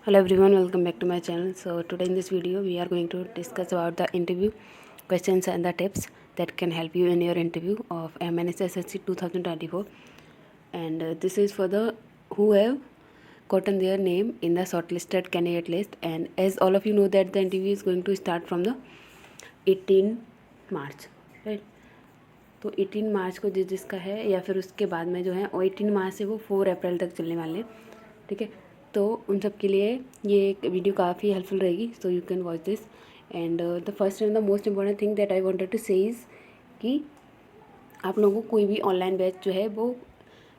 Hello everyone, welcome back to my channel. So today in this video we are going to discuss about the interview questions and the tips that can help you in your interview of MNS SSC 2024. And this is for the who have gotten their name in the shortlisted candidate list. And as all of you know that the interview is going to start from the 18 March, right. तो 18 मार्च को जिसका है या फिर उसके बाद में जो है, और 18 मार्च से वो 4 अप्रैल तक चलने वाले, ठीक है। तो उन सब के लिए ये एक वीडियो काफ़ी हेल्पफुल रहेगी, so you can watch this. And the first and the most important thing that I wanted to say is कि आप लोगों को कोई भी ऑनलाइन बैच जो है वो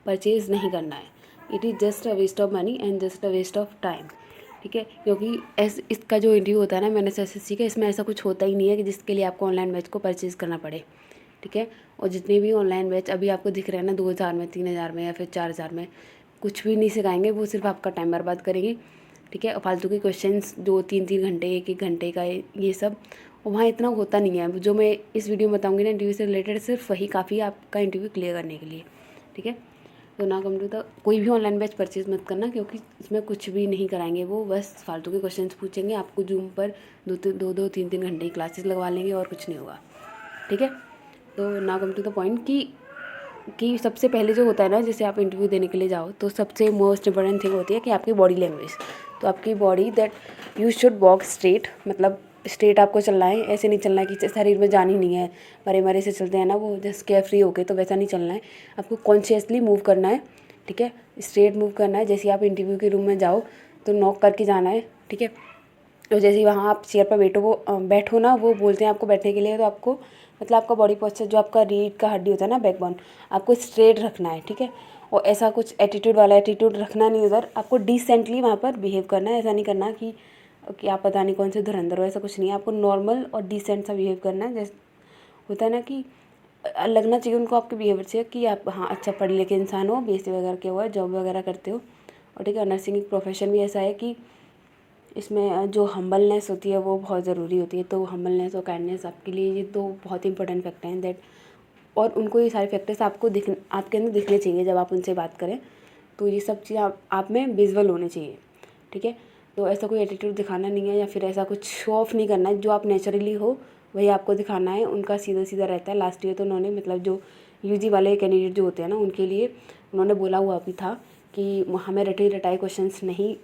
परचेज़ नहीं करना है। It is just a waste of money and just a waste of time, ठीक है। क्योंकि इसका जो इंटरव्यू होता है ना मैंने SSC का, इसमें ऐसा कुछ होता ही नहीं है कि जिसके लिए आपको ऑनलाइन बैच को परचेज़ करना पड़े, ठीक है। और जितने भी ऑनलाइन बैच अभी आपको दिख रहे हैं ना 2000 में, 3000 में या फिर 4000 में, कुछ भी नहीं सिखाएंगे, वो सिर्फ आपका टाइम बर्बाद करेंगे, ठीक है। और फालतू के क्वेश्चंस जो 3-3 घंटे 1-1 घंटे का ये सब, और वहाँ इतना होता नहीं है। जो मैं इस वीडियो में बताऊँगी ना इंटरव्यू से रिलेटेड, सिर्फ वही काफ़ी है आपका इंटरव्यू क्लियर करने के लिए, ठीक है। तो ना कम टू द कोई भी ऑनलाइन बैच परचेज़ मत करना, क्योंकि इसमें कुछ भी नहीं कराएंगे, वो बस फालतू के क्वेश्चंस पूछेंगे आपको, जूम पर 2-3 घंटे की क्लासेस लगवा लेंगे और कुछ नहीं होगा, ठीक है। तो ना कम टू द पॉइंट कि सबसे पहले जो होता है ना, जैसे आप इंटरव्यू देने के लिए जाओ तो सबसे मोस्ट इंपॉर्टेंट थिंग होती है कि आपकी बॉडी लैंग्वेज। तो आपकी body that you should walk straight, मतलब स्ट्रेट आपको चलना है, ऐसे नहीं चलना है कि शरीर में जान ही नहीं है, मरे मरे से चलते हैं ना वो जस्ट केयर फ्री होके, तो वैसा नहीं चलना है। आपको कॉन्शियसली मूव करना है, ठीक है। स्ट्रेट मूव करना है। जैसे आप इंटरव्यू के रूम में जाओ तो नॉक करके जाना है, ठीक है। तो जैसे ही वहाँ आप चेयर पर बैठो ना, वो बोलते हैं आपको बैठने के लिए, तो आपको मतलब आपका बॉडी पोस्चर जो आपका रीढ़ का हड्डी होता है ना, बैकबोन, आपको स्ट्रेट रखना है, ठीक है। और ऐसा कुछ एटीट्यूड वाला एटीट्यूड रखना नहीं उधर, आपको डिसेंटली वहाँ पर बिहेव करना है। ऐसा नहीं करना कि आप पता नहीं कौन से धुरंधर हो, ऐसा कुछ नहीं है। आपको नॉर्मल और डिसेंट सा बिहेव करना है। जैसे होता है ना कि लगना चाहिए उनको आपके बिहेवियर से कि आप हाँ अच्छा पढ़े लिखे इंसान हो, BSc वगैरह किया हुआ है, जॉब वगैरह करते हो, और ठीक है। नर्सिंग एक प्रोफेशन भी ऐसा है कि इसमें जो हम्बलनेस होती है वो बहुत ज़रूरी होती है। तो हम्बलनेस और काइंडनेस आपके लिए ये दो बहुत इंपॉर्टेंट फैक्टर हैं दैट, और उनको ये सारे फैक्टर्स आपके अंदर दिखने चाहिए जब आप उनसे बात करें। तो ये सब चीज़ आप में विजुअल होने चाहिए, ठीक है। तो ऐसा कोई एटीट्यूड दिखाना नहीं है या फिर ऐसा कुछ शो ऑफ नहीं करना है। जो आप नेचुरली हो वही आपको दिखाना है। उनका सीधा सीधा रहता है। लास्ट ईयर तो उन्होंने मतलब जो UG वाले कैंडिडेट जो होते हैं ना, उनके लिए उन्होंने बोला हुआ भी था कि हमें रटी रटाई क्वेश्चंस नहीं,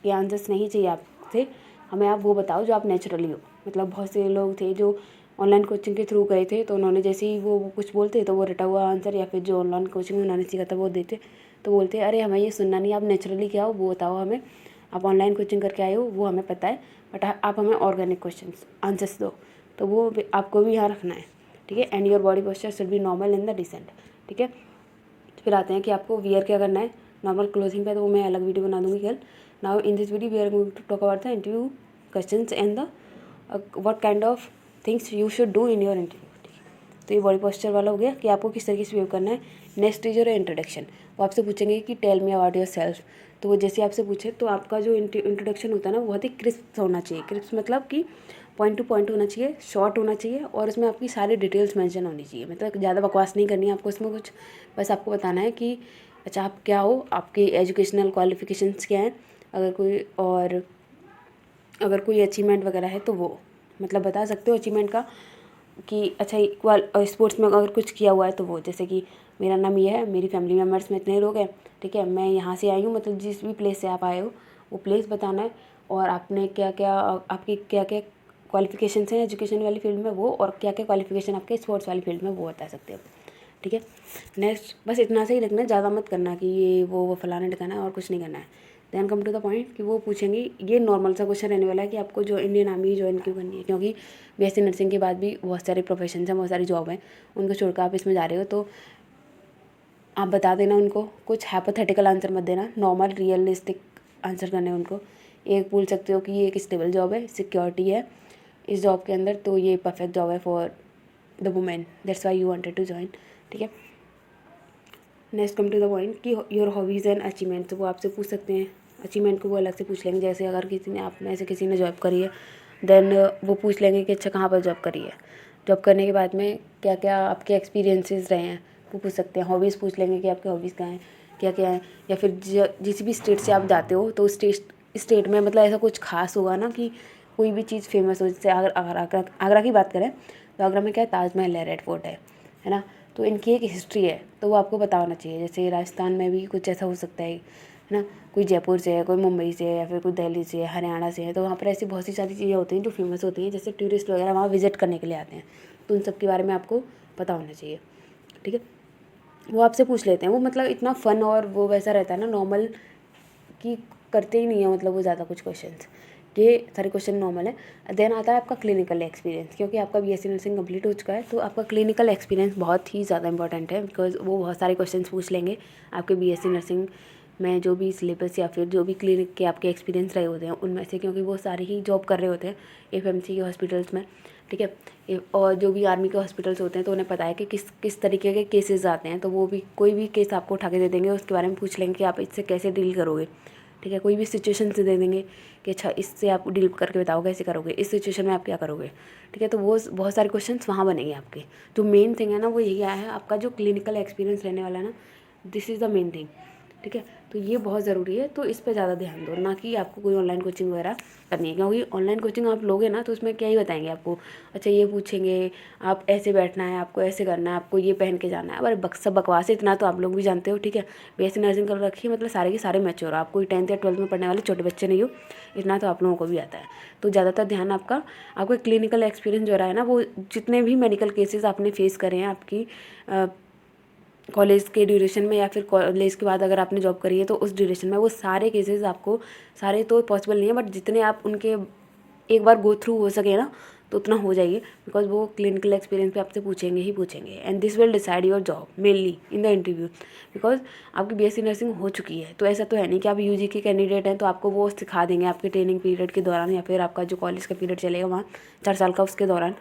के आंसर्स नहीं चाहिए आपसे, हमें आप वो बताओ जो आप नेचुरली हो। मतलब बहुत से लोग थे जो ऑनलाइन कोचिंग के थ्रू गए थे, तो उन्होंने जैसे ही वो कुछ बोलते तो वो रटा हुआ आंसर या फिर जो ऑनलाइन कोचिंग में उन्होंने सीखा था वो देते। तो बोलते अरे हमें ये सुनना नहीं, आप नेचुरली क्या हो वो बताओ हमें, आप ऑनलाइन कोचिंग करके आए हो वो हमें पता है, बट आप हमें ऑर्गेनिक क्वेश्चन आंसर्स दो। तो वो आपको भी यहाँ रखना है, ठीक है। And your body posture should be normal in the decent, ठीक है। फिर आते हैं कि आपको वियर क्या करना है नॉर्मल क्लोथिंग पे, तो वो मैं अलग वीडियो बना दूँगी कल। Now in this video we are going to talk about the interview questions and the what kind of things you should do in your interview, ठीक है। तो ये बॉडी पोस्चर वाला हो गया कि आपको किस तरीके से बिहेव करना है। Next is your introduction. वो आपसे पूछेंगे कि tell me about yourself. तो वो जैसे आपसे पूछे तो आपका जो इंट्रोडक्शन होता है ना बहुत ही क्रिस्प होना चाहिए। क्रिस्प मतलब कि पॉइंट टू पॉइंट होना चाहिए, शॉर्ट होना चाहिए, और उसमें आपकी सारी डिटेल्स मेंशन होनी चाहिए। मतलब ज़्यादा बकवास नहीं करनी है आपको इसमें कुछ, बस आपको बताना है कि अच्छा आप क्या हो, आपकी एजुकेशनल क्वालिफिकेशंस क्या हैं, अगर कोई अचीवमेंट वगैरह है तो वो मतलब बता सकते हो अचीवमेंट का, कि अच्छा इक्वल स्पोर्ट्स में अगर कुछ किया हुआ है तो वो, जैसे कि मेरा नाम ये है, मेरी फैमिली मेम्बर्स में इतने लोग हैं, ठीक है, मैं यहाँ से आई हूँ, मतलब जिस भी प्लेस से आप आए हो वो प्लेस बताना है, और आपने क्या क्या, आपकी क्या क्या क्वालिफिकेशंस हैं एजुकेशन वाली फील्ड में वो, और क्या क्या क्वालिफिकेशन आपके स्पोर्ट्स वाली फील्ड में वो बता सकते हो, ठीक है। नेक्स्ट बस इतना से ही रखना, ज़्यादा मत करना कि ये वो फलाना टिकाना है और कुछ नहीं करना है। Then come to the point कि वो पूछेंगे, ये नॉर्मल सा क्वेश्चन रहने वाला है कि आपको जो इंडियन आर्मी ज्वाइन क्यों करनी है, क्योंकि BSc नर्सिंग के बाद भी बहुत सारे प्रोफेशन हैं, बहुत सारी जॉब हैं, उनको छोड़कर आप इसमें जा रहे हो, तो आप बता देना उनको। कुछ हाइपोथेटिकल आंसर मत देना, नॉर्मल रियलिस्टिक आंसर करने उनको। एक बोल सकते हो कि ये एक स्टेबल जॉब है, सिक्योरिटी है इस जॉब के अंदर, तो ये परफेक्ट जॉब है for the women, that's why you wanted to join, ठीक है। Next come to the point कि योर हॉबीज़ एंड अचीवमेंट, तो वो आपसे पूछ सकते हैं। अचीवमेंट को वो अलग से पूछ लेंगे, जैसे अगर किसी ने, आप में से किसी ने जॉब करी है, देन वो पूछ लेंगे कि अच्छा कहाँ पर जॉब करी है। जॉब करने के बाद में क्या क्या आपके एक्सपीरियंसेस रहे हैं वो पूछ सकते हैं। हॉबीज़ पूछ लेंगे कि आपके हॉबीज़ क्या हैं, क्या क्या हैं, या फिर जिस भी स्टेट से आप जाते हो तो उस स्टेट में, मतलब ऐसा कुछ खास होगा ना कि कोई भी चीज़ फेमस हो। जैसे अगर आगरा की बात करें तो आगरा में क्या है, ताजमहल है, रेड फोर्ट है ना, तो इनकी एक हिस्ट्री है, तो वो आपको पता होना चाहिए। जैसे राजस्थान में भी कुछ ऐसा हो सकता है ना, कोई जयपुर से है, कोई मुंबई से है, या फिर कोई दिल्ली से है, हरियाणा से है, तो वहाँ पर ऐसी बहुत सी सारी चीज़ें होती हैं जो फेमस होती हैं, जैसे टूरिस्ट वगैरह वहाँ विजिट करने के लिए आते हैं, तो उन सब के बारे में आपको पता होना चाहिए। ठीक है, वो आपसे पूछ लेते हैं, वो मतलब इतना फ़न और वो वैसा रहता है ना नॉर्मल, कि करते ही नहीं है मतलब वो ज़्यादा कुछ क्वेश्चंस, ये सारे क्वेश्चन नॉर्मल है। देन आता है आपका क्लिनिकल एक्सपीरियंस, क्योंकि आपका बीएससी नर्सिंग कंप्लीट हो चुका है, तो आपका क्लिनिकल एक्सपीरियंस बहुत ही ज़्यादा इंपॉर्टेंट है, बिकॉज वो बहुत सारे क्वेश्चंस पूछ लेंगे आपके बीएससी नर्सिंग में जो भी सिलेबस या फिर जो भी क्लिनिक के आपके एक्सपीरियंस रहे होते हैं उनमें से, क्योंकि वो सारे ही जॉब कर रहे होते हैं एफएमसी के हॉस्पिटल्स में। ठीक है, और जो भी आर्मी के हॉस्पिटल्स होते हैं तो उन्हें पता है कि किस तरीके के केसेस आते हैं, तो वो भी कोई भी केस आपको उठा के दे देंगे, उसके बारे में पूछ लेंगे कि आप इससे कैसे डील करोगे। ठीक है, कोई भी सिचुएशन से दे देंगे कि अच्छा इससे आप डील करके बताओ कैसे करोगे, इस सिचुएशन में आप क्या करोगे। ठीक है, तो वो बहुत सारे क्वेश्चंस वहाँ बनेंगे आपके। जो मेन थिंग है ना वो यही है, आपका जो क्लिनिकल एक्सपीरियंस रहने वाला है ना, this is the main thing. ठीक है, तो ये बहुत ज़रूरी है, तो इस पर ज़्यादा ध्यान दो, ना कि आपको कोई ऑनलाइन कोचिंग वगैरह करनी है, क्योंकि ऑनलाइन कोचिंग आप लोगे ना तो उसमें क्या ही बताएंगे आपको, अच्छा ये पूछेंगे आप ऐसे बैठना है, आपको ऐसे करना है, आपको ये पहन के जाना है, अरे सब बकवास है, इतना तो आप लोग भी जानते हो। ठीक है, बीएससी नर्सिंग कर रखी है मतलब सारे के सारे मैच्योर हो, आप कोई 10th या 12th में पढ़ने वाले छोटे बच्चे नहीं हो, इतना तो आप लोगों को भी आता है। तो ज़्यादातर ध्यान आपका क्लिनिकल एक्सपीरियंस जो रहा है ना, वो जितने भी मेडिकल केसेस आपने फेस करे हैं आपकी कॉलेज के ड्यूरेशन में, या फिर कॉलेज के बाद अगर आपने जॉब करी है तो उस ड्यूरेशन में, वो सारे केसेस आपको, सारे तो पॉसिबल नहीं है बट जितने आप उनके एक बार गो थ्रू हो सके ना तो उतना हो जाइए, बिकॉज वो क्लिनिकल एक्सपीरियंस पे आपसे पूछेंगे ही पूछेंगे, and this will decide your job mainly in the interview. Because आपकी बीएससी नर्सिंग हो चुकी है, तो ऐसा तो है नहीं कि आप यूजी के कैंडिडेट हैं तो आपको वो सिखा देंगे आपके ट्रेनिंग पीरियड के दौरान, या फिर आपका जो कॉलेज का पीरियड चलेगा वहाँ 4 साल का उसके दौरान।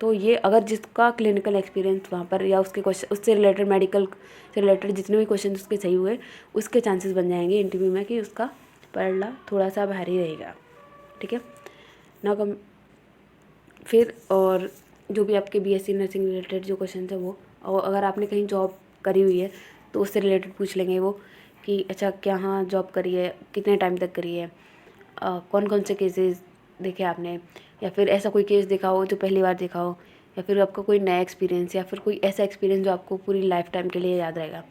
तो ये अगर जिसका क्लिनिकल एक्सपीरियंस वहाँ पर, या उसके क्वेश्चन उससे रिलेटेड, मेडिकल से रिलेटेड जितने भी क्वेश्चन उसके सही हुए, उसके चांसेस बन जाएंगे इंटरव्यू में कि उसका पढ़ना थोड़ा सा भारी रहेगा। ठीक है ना, कम फिर और जो भी आपके बीएससी नर्सिंग रिलेटेड जो क्वेश्चन है वो, और अगर आपने कहीं जॉब करी हुई है तो उससे रिलेटेड पूछ लेंगे वो कि अच्छा क्या हाँ जॉब करी है, कितने टाइम तक करी है, कौन कौन से केसेस देखे आपने, या फिर ऐसा कोई केस देखा हो जो पहली बार देखा हो, या फिर आपका कोई नया एक्सपीरियंस, या फिर कोई ऐसा एक्सपीरियंस जो आपको पूरी लाइफ टाइम के लिए याद रहेगा।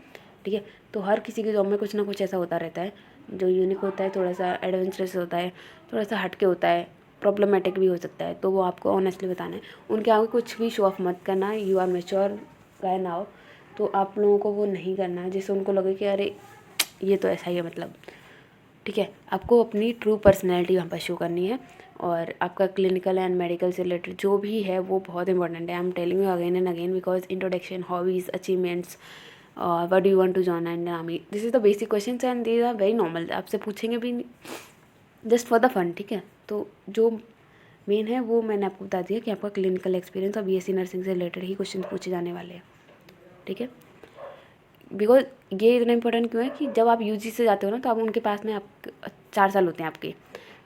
ठीक है, तो हर किसी की जॉब में कुछ ना कुछ ऐसा होता रहता है जो यूनिक होता है, थोड़ा सा एडवेंचरस होता है, थोड़ा सा हटके होता है, प्रॉब्लमेटिक भी हो सकता है, तो वो आपको ऑनेस्टली बताना है। उनके आगे कुछ भी शो ऑफ मत करना है, यू आर मेच्योर गाय ना हो, तो आप लोगों को वो नहीं करना है जिससे उनको लगे कि अरे ये तो ऐसा ही है मतलब। ठीक है, आपको अपनी ट्रू पर्सनैलिटी वहाँ पर शो करनी है, और आपका क्लिनिकल एंड मेडिकल से रिलेटेड जो भी है वो बहुत इंपॉर्टेंट है। I am telling you again and again, because introduction, hobbies, achievements, what do you want to join and army, this is the basic questions and these are very normal, आपसे पूछेंगे भी just for the fun. ठीक है, तो जो main है वो मैंने आपको बता दिया कि आपका क्लिनिकल एक्सपीरियंस और बीएससी नर्सिंग से रिलेटेड ही क्वेश्चन पूछे जाने वाले हैं। ठीक है, बिकॉज ये इतना इंपॉर्टेंट क्यों है कि जब आप यूजी से जाते हो ना तो आप उनके पास में, आप 4 साल होते हैं आपके,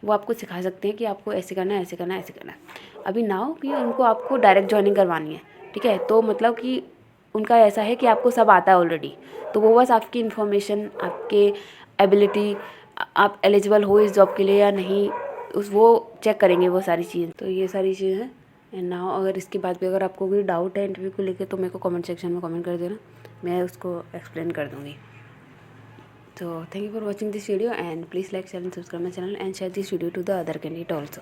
वो आपको सिखा सकते हैं कि आपको ऐसे करना है, ऐसे करना है, ऐसे करना है। अभी ना हो कि उनको आपको डायरेक्ट ज्वाइनिंग करवानी है। ठीक है, तो मतलब कि उनका ऐसा है कि आपको सब आता है ऑलरेडी, तो वो बस आपकी इन्फॉर्मेशन, आपके एबिलिटी, आप एलिजिबल हो इस जॉब के लिए या नहीं, उस वो चेक करेंगे वो सारी चीज़ें। तो ये सारी चीज़ें हैं। एंड नाउ अगर इसके बाद भी अगर आपको कोई डाउट है इंटरव्यू को लेकर तो मेरे को कमेंट सेक्शन में कमेंट कर देना, मैं उसको एक्सप्लेन कर दूँगी। तो thank you for watching this video and please like, share and subscribe my channel and share this video to the other candidate also.